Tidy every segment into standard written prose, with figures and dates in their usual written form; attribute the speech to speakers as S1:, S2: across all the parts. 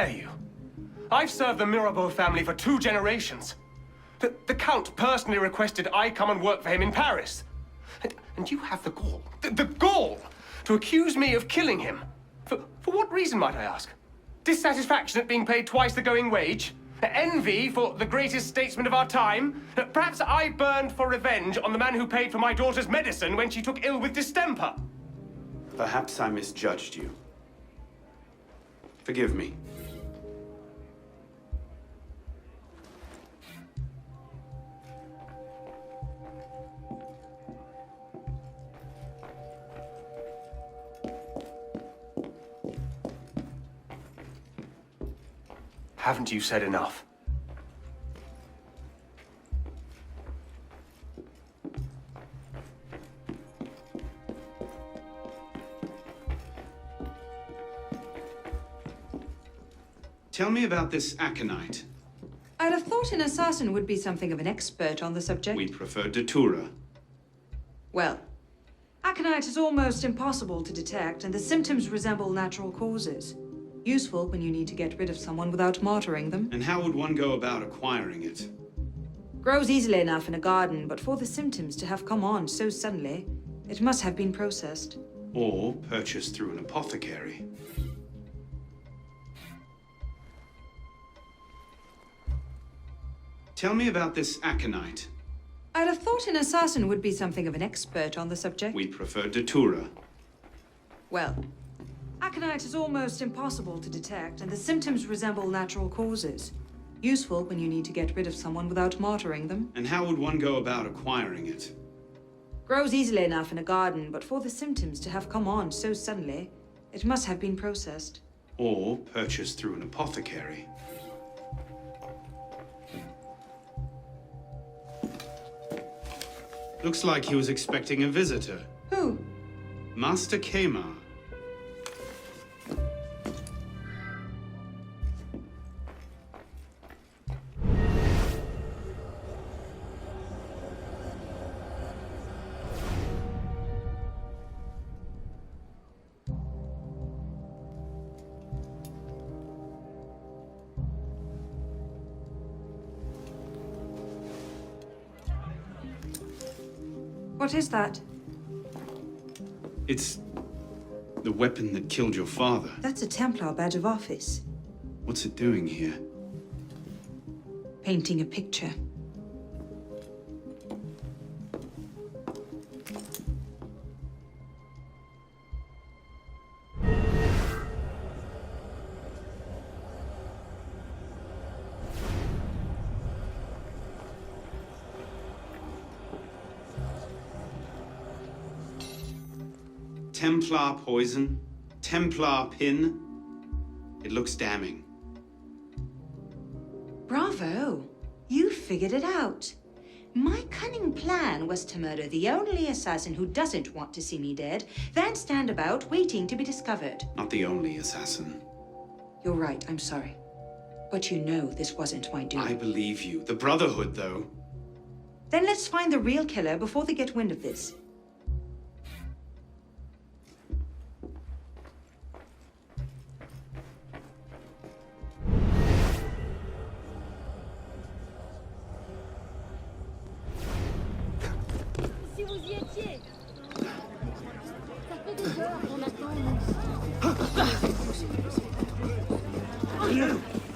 S1: dare you? I've served the Mirabeau family for 2 generations. The Count personally requested I come and work for him in Paris. And you have the gall to accuse me of killing him. For what reason, might I ask? Dissatisfaction at being paid twice the going wage? Envy for the greatest statesman of our time? Perhaps I burned for revenge on the man who paid for my daughter's medicine when she took ill with distemper.
S2: Perhaps I misjudged you. Forgive me.
S1: Haven't you said enough?
S2: Tell me about this aconite.
S3: I'd have thought an assassin would be something of an expert on the subject.
S2: We prefer datura.
S3: Well, aconite is almost impossible to detect, and the symptoms resemble natural causes. Useful when you need to get rid of someone without martyring them.
S2: And how would one go about acquiring it?
S3: Grows easily enough in a garden, but for the symptoms to have come on so suddenly, it must have been processed.
S2: Or purchased through an apothecary. Tell me about this aconite.
S3: I'd have thought an assassin would be something of an expert on the subject.
S2: We prefer datura.
S3: Well, aconite is almost impossible to detect, and the symptoms resemble natural causes. Useful when you need to get rid of someone without martyring them.
S2: And how would one go about acquiring it?
S3: Grows easily enough in a garden, but for the symptoms to have come on so suddenly, it must have been processed.
S2: Or purchased through an apothecary. Looks like he was expecting a visitor.
S3: Who?
S2: Master Kemar.
S3: What is that?
S2: It's the weapon that killed your father.
S3: That's a Templar badge of office.
S2: What's it doing here?
S3: Painting a picture.
S2: Templar poison, Templar pin. It looks damning.
S3: Bravo! You figured it out. My cunning plan was to murder the only assassin who doesn't want to see me dead, then stand about waiting to be discovered.
S2: Not the only assassin.
S3: You're right, I'm sorry. But you know this wasn't my doing.
S2: I believe you. The Brotherhood, though.
S3: Then let's find the real killer before they get wind of this.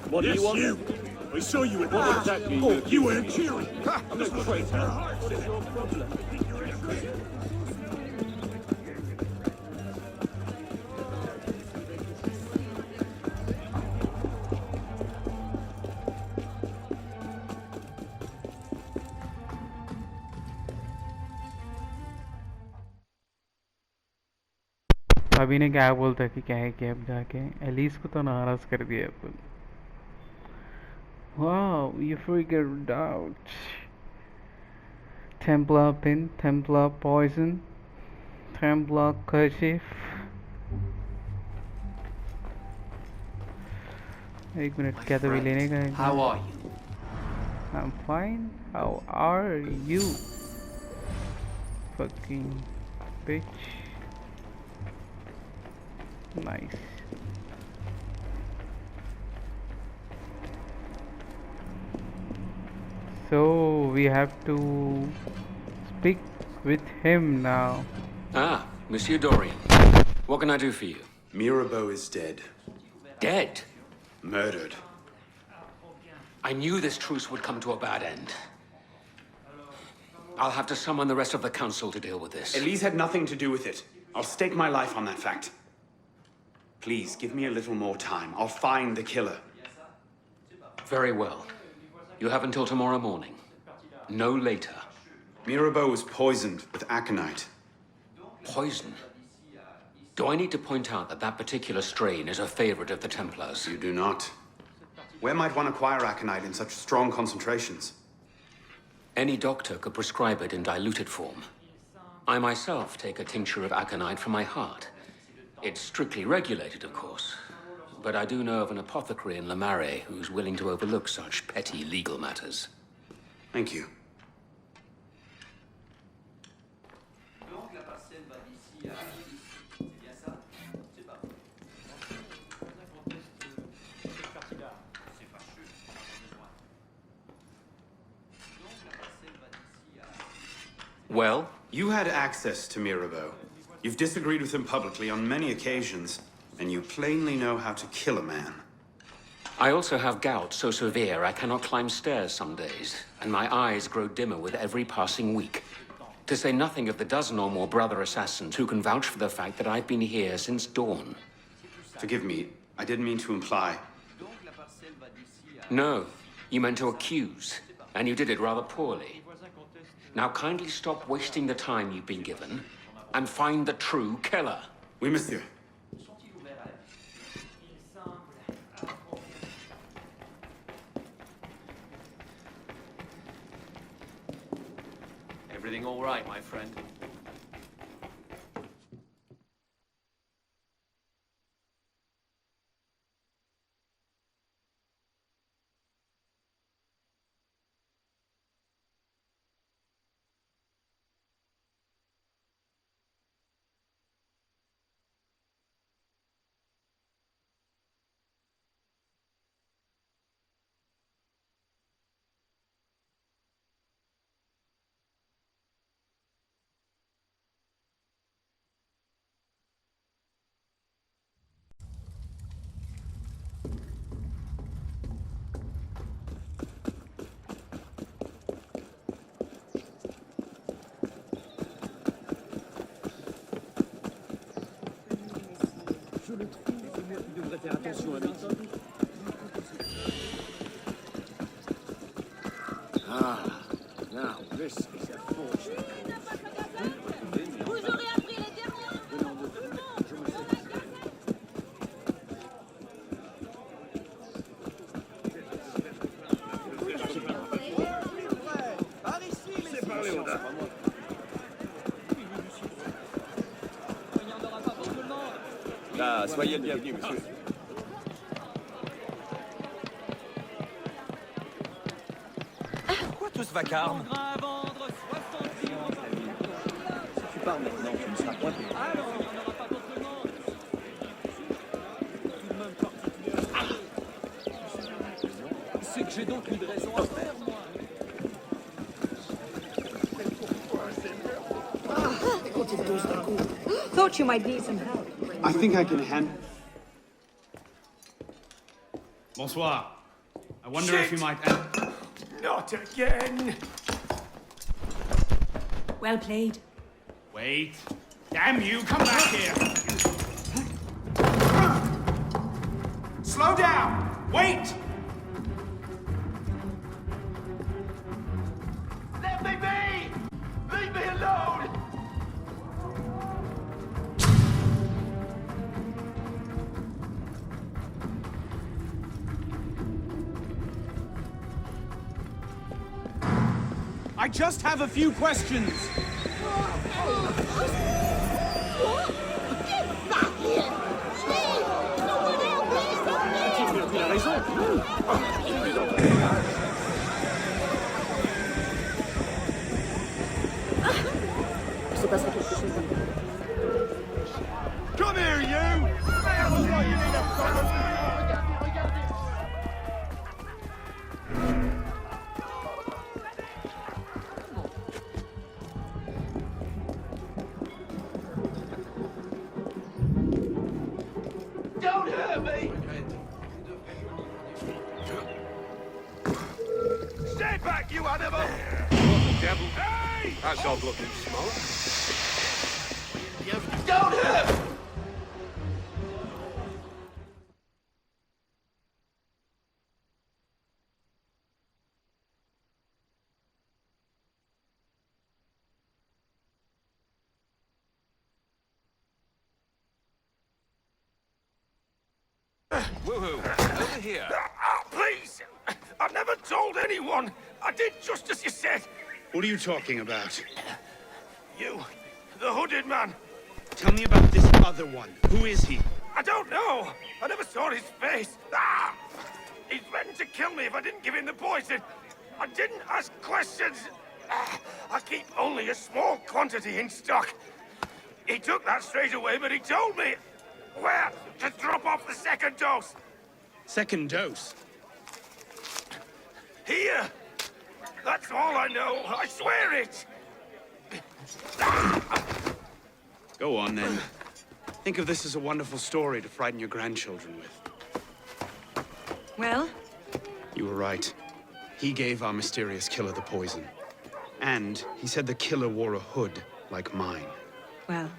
S4: What do you want? You. I saw you at what exactly? Oh, you weren't cheering. I'm a traitor. What is your problem?
S5: अभी ने क्या बोलता कि क्या है कि अब जाके एलिस को तो नाराज कर दिया अपन. Wow, you figured out. Templar pin, Templar poison, Templar kerchief. एक मिनट क्या तो भी लेने का है.
S1: How are you?
S5: I'm fine. How are you? Fucking bitch. Nice. So we have to speak with him now.
S6: Ah, Monsieur Dorian. What can I do for you?
S2: Mirabeau is dead.
S6: Dead?
S2: Murdered.
S6: I knew this truce would come to a bad end. I'll have to summon the rest of the council to deal with this.
S2: Elise had nothing to do with it. I'll stake my life on that fact. Please, give me a little more time. I'll find the killer.
S6: Very well. You have until tomorrow morning. No later.
S2: Mirabeau was poisoned with aconite.
S6: Poison? Do I need to point out that that particular strain is a favorite of the Templars?
S2: You do not. Where might one acquire aconite in such strong concentrations?
S6: Any doctor could prescribe it in diluted form. I myself take a tincture of aconite for my heart. It's strictly regulated, of course. But I do know of an apothecary in Le Marais who's willing to overlook such petty legal matters.
S2: Thank you.
S6: Well?
S2: You had access to Mirabeau. You've disagreed with him publicly on many occasions, and you plainly know how to kill a man.
S6: I also have gout so severe I cannot climb stairs some days, and my eyes grow dimmer with every passing week. To say nothing of the dozen or more brother assassins who can vouch for the fact that I've been here since dawn.
S2: Forgive me, I didn't mean to imply.
S6: No, you meant to accuse, and you did it rather poorly. Now kindly stop wasting the time you've been given, and find the true killer.
S2: Oui, monsieur.
S7: Everything all right, my friend?
S4: Ah, now this is a fortune.
S8: Vous aurez appris les derniers.
S4: Par ici, les parlé au dard. Ah, soyez le bienvenu, monsieur. Pourquoi tout ce vacarme? Si tu pars maintenant, tu ne seras point payé. Alors, il n'y en aura pas d'autrement. C'est que j'ai donc une raison à faire, moi.
S8: Thought you might need some help.
S2: I think I can hand...
S9: Bonsoir. I wonder if you might...
S4: Not again!
S8: Well played.
S9: Wait. Damn you, come back here! Slow down! Wait!
S4: Let me be! Leave me alone!
S9: I just have a few questions.
S4: Il a raison.
S8: Il se passera quelque chose.
S4: Come here, you! never... What the devil? Hey! That's odd looking smoke. Don't hurt!
S7: Woohoo! Over here.
S4: Please! I've never told anyone! I did just as you said!
S2: What are you talking about?
S4: You, the hooded man.
S2: Tell me about this other one. Who is he?
S4: I don't know! I never saw his face! He threatened to kill me if I didn't give him the poison! I didn't ask questions! I keep only a small quantity in stock. He took that straight away, but he told me where to drop off the second dose.
S2: Second dose?
S4: Here! That's all I know, I swear it!
S2: Go on, then. Think of this as a wonderful story to frighten your grandchildren with.
S3: Well?
S2: You were right. He gave our mysterious killer the poison. And he said the killer wore a hood like mine.
S10: Well,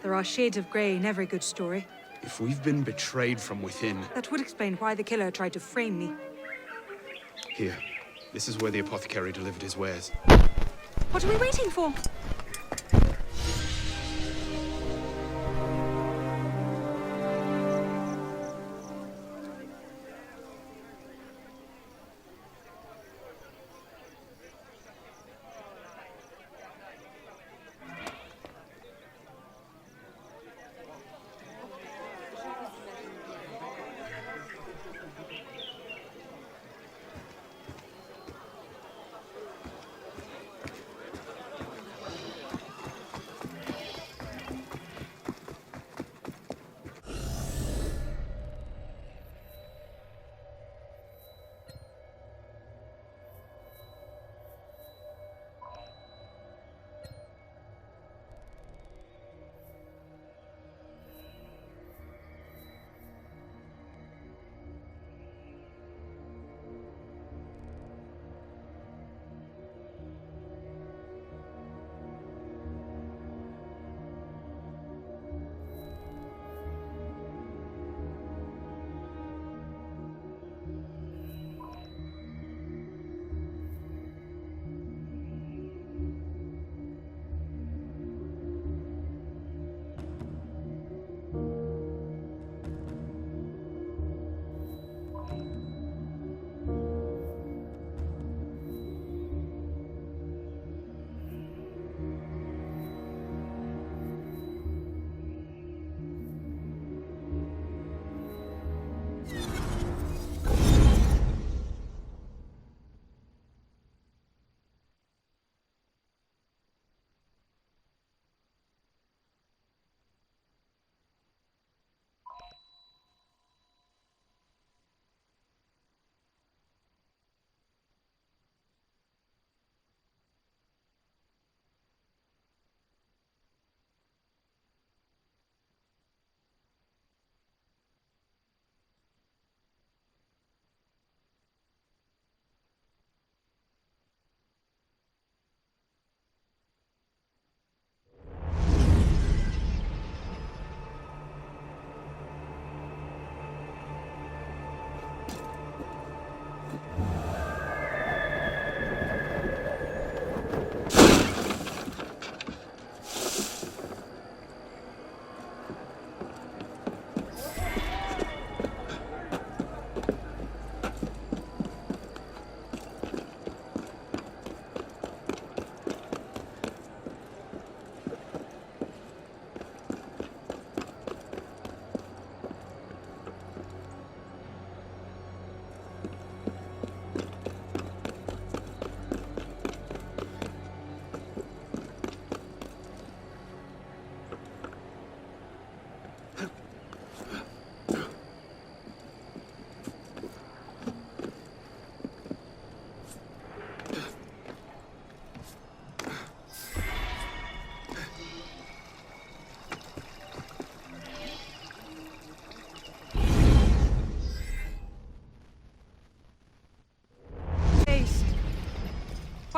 S10: there are shades of grey in every good story.
S2: If we've been betrayed from within...
S10: That would explain why the killer tried to frame me.
S2: Here. This is where the apothecary delivered his wares.
S10: What are we waiting for?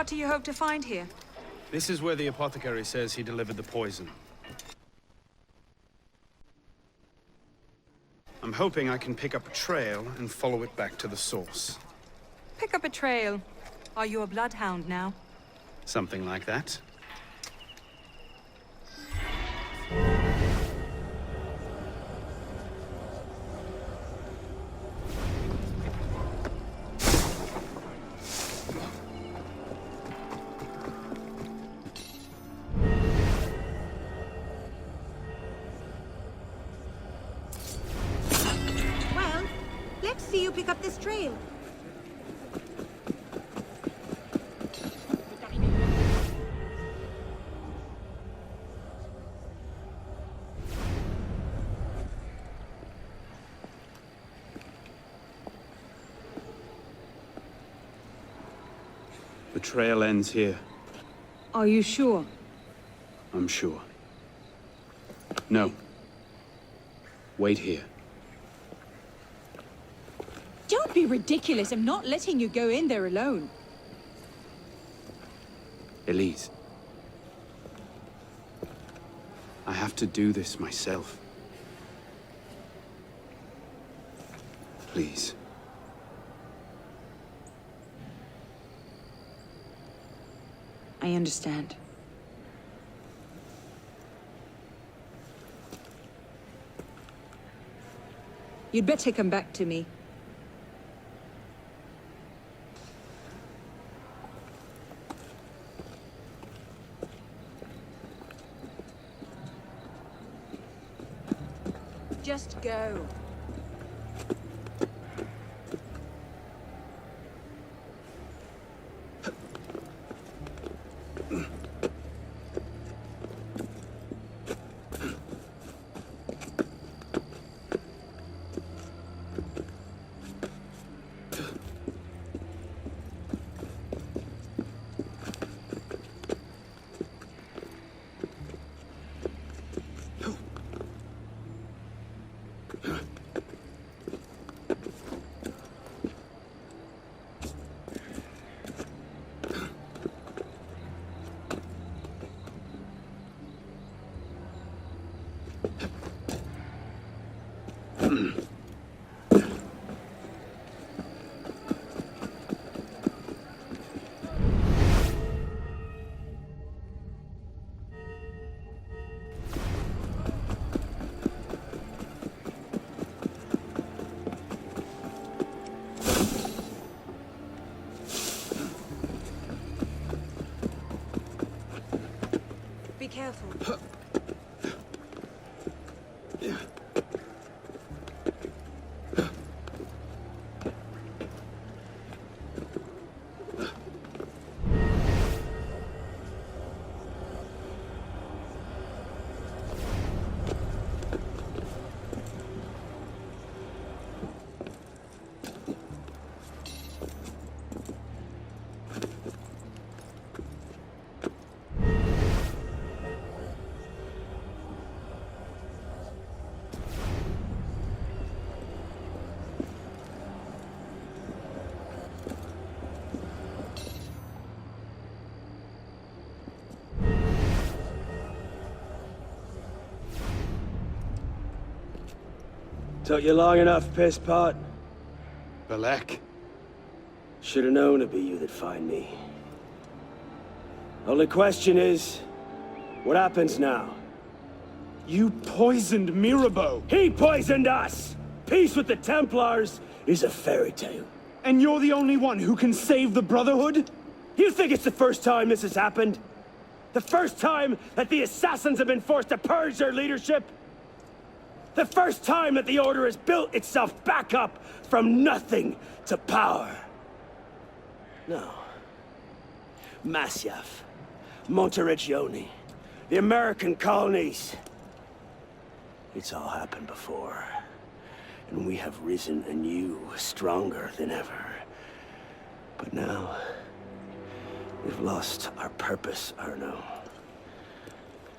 S10: What do you hope to find here?
S9: This is where the apothecary says he delivered the poison. I'm hoping I can pick up a trail and follow it back to the source.
S10: Pick up a trail. Are you a bloodhound now?
S9: Something like that.
S10: Well, let's see you pick up this trail.
S2: The trail ends here.
S10: Are you sure?
S2: I'm sure. No. Wait here.
S8: Don't be ridiculous. I'm not letting you go in there alone.
S2: Elise. I have to do this myself. Please.
S8: I understand.
S10: You'd better come back to me. Just go. Be careful.
S11: Took you long enough, piss pot.
S9: Balek.
S11: Should have known it'd be you that'd find me. Only question is, what happens now?
S9: You poisoned Mirabeau!
S11: He poisoned us! Peace with the Templars is a fairy tale.
S9: And you're the only one who can save the Brotherhood?
S11: You think it's the first time this has happened? The first time that the Assassins have been forced to purge their leadership? The first time that the Order has built itself back up from nothing to power? No. Masyaf, Monteriggioni, the American colonies. It's all happened before. And we have risen anew, stronger than ever. But now, we've lost our purpose, Arno.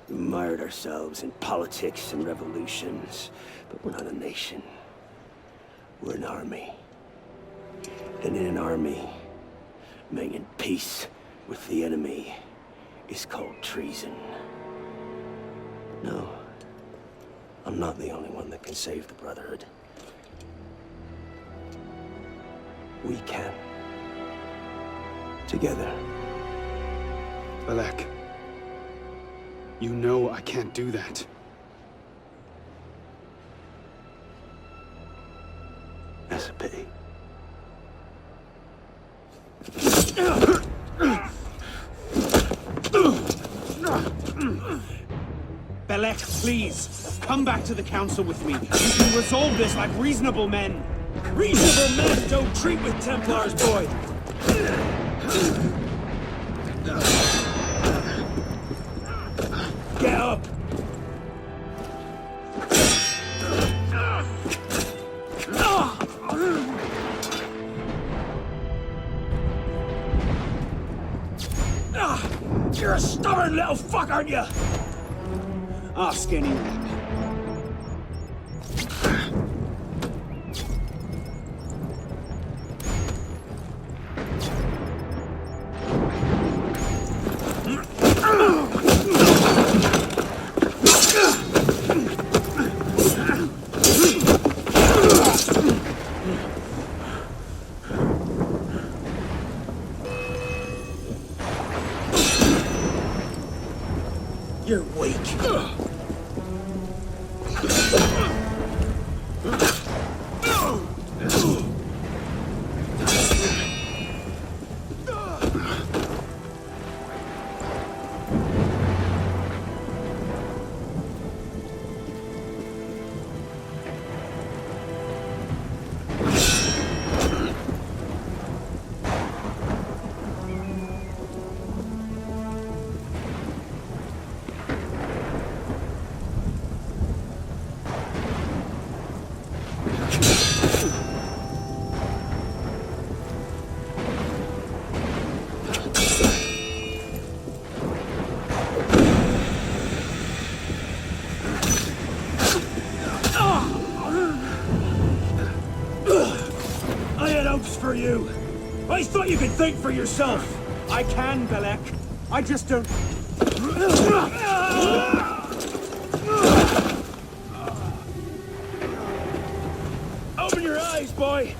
S11: We mired ourselves in politics and revolutions, but we're not a nation. We're an army. And in an army, making peace with the enemy is called treason. No, I'm not the only one that can save the Brotherhood. We can. Together.
S9: Belek, you know I can't do that.
S11: That's a pity.
S9: Belek, please, come back to the council with me. We can resolve this like reasonable men.
S11: Reasonable men don't treat with Templars, boy! Get up! You're a stubborn little fuck, aren't you?
S9: Ask anyone.
S11: You're weak.
S9: For you. I thought you could think for yourself. I can, Belek. I just don't...
S11: Open your eyes, boy!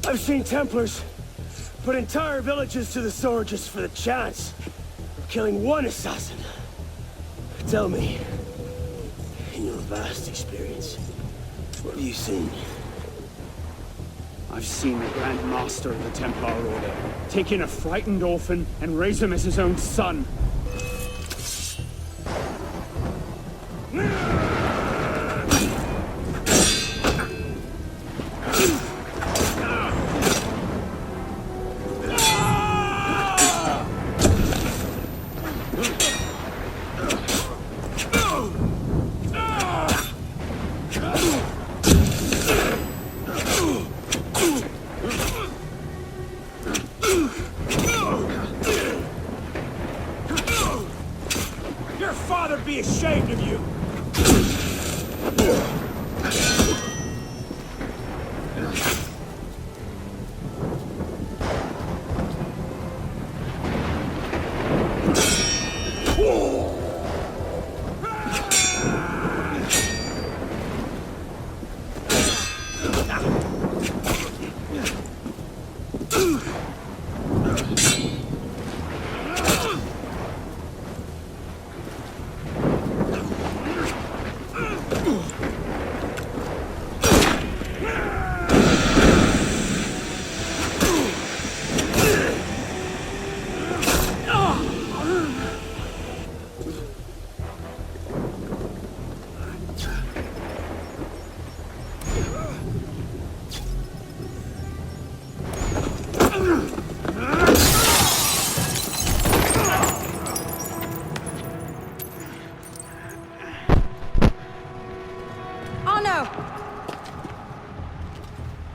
S11: I've seen Templars put entire villages to the sword just for the chance of killing one assassin. Tell me, in your vast experience, what have you seen?
S9: I've seen the Grandmaster of the Templar Order take in a frightened orphan and raise him as his own son.
S11: Be ashamed of you!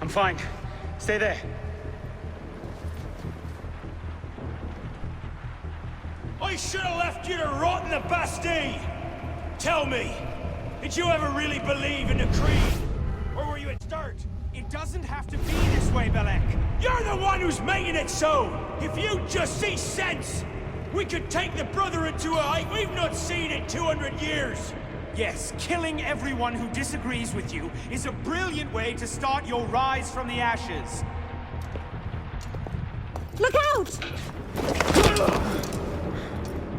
S9: I'm fine. Stay there.
S11: I should have left you to rot in the Bastille! Tell me, did you ever really believe in the creed? Or were you at start?
S9: It doesn't have to be this this way, Belek. You're the one who's making it so. If you just see sense, we could take the Brotherhood to a height we've not seen in 200 years. Yes, killing everyone who disagrees with you is a brilliant way to start your rise from the ashes.
S10: Look out!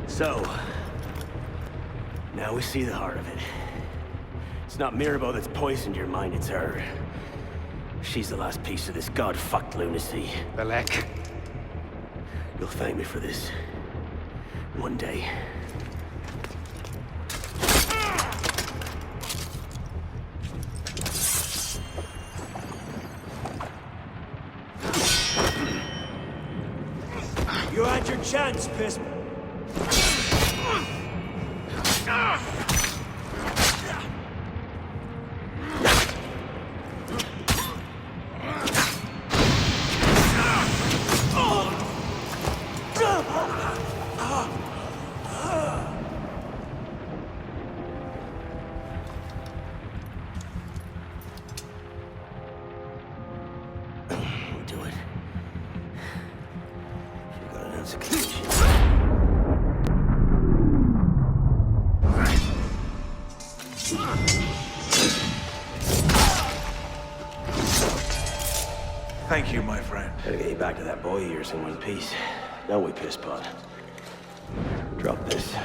S11: So, now we see the heart of it. It's not Mirabeau that's poisoned your mind, it's her. She's the last piece of this god-fucked lunacy.
S1: Belek.
S11: You'll thank me for this. One day. You had your chance, Piss. Do it. You got an execution.
S4: Thank you, my friend.
S11: Gotta get you back to that boy of yours in one piece. Don't we, Pisspot? Drop this.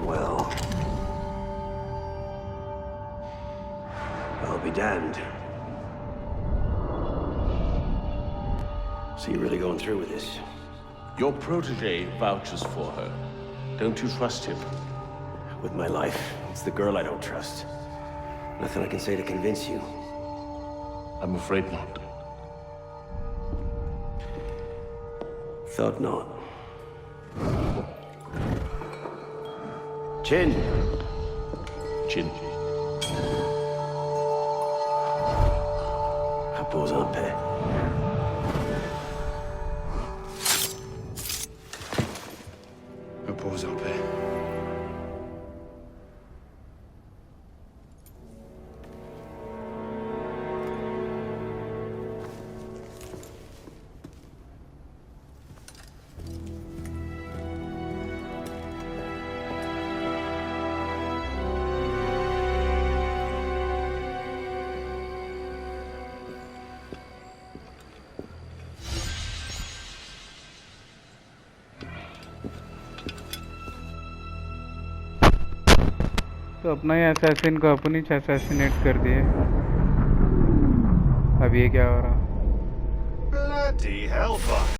S11: Well... I'll be damned. So you're really going through with this?
S12: Your protege vouches for her. Don't you trust him?
S11: With my life. It's the girl I don't trust. Nothing I can say to convince you.
S12: I'm afraid not.
S11: Thought not. Chin.
S12: Chin.
S11: Repose en paix.
S2: Repose en paix.
S5: तो अपना ही assassin को अपनी assassinate कर दिए। अब ये क्या हो रहा?
S4: Bloody hellfuck.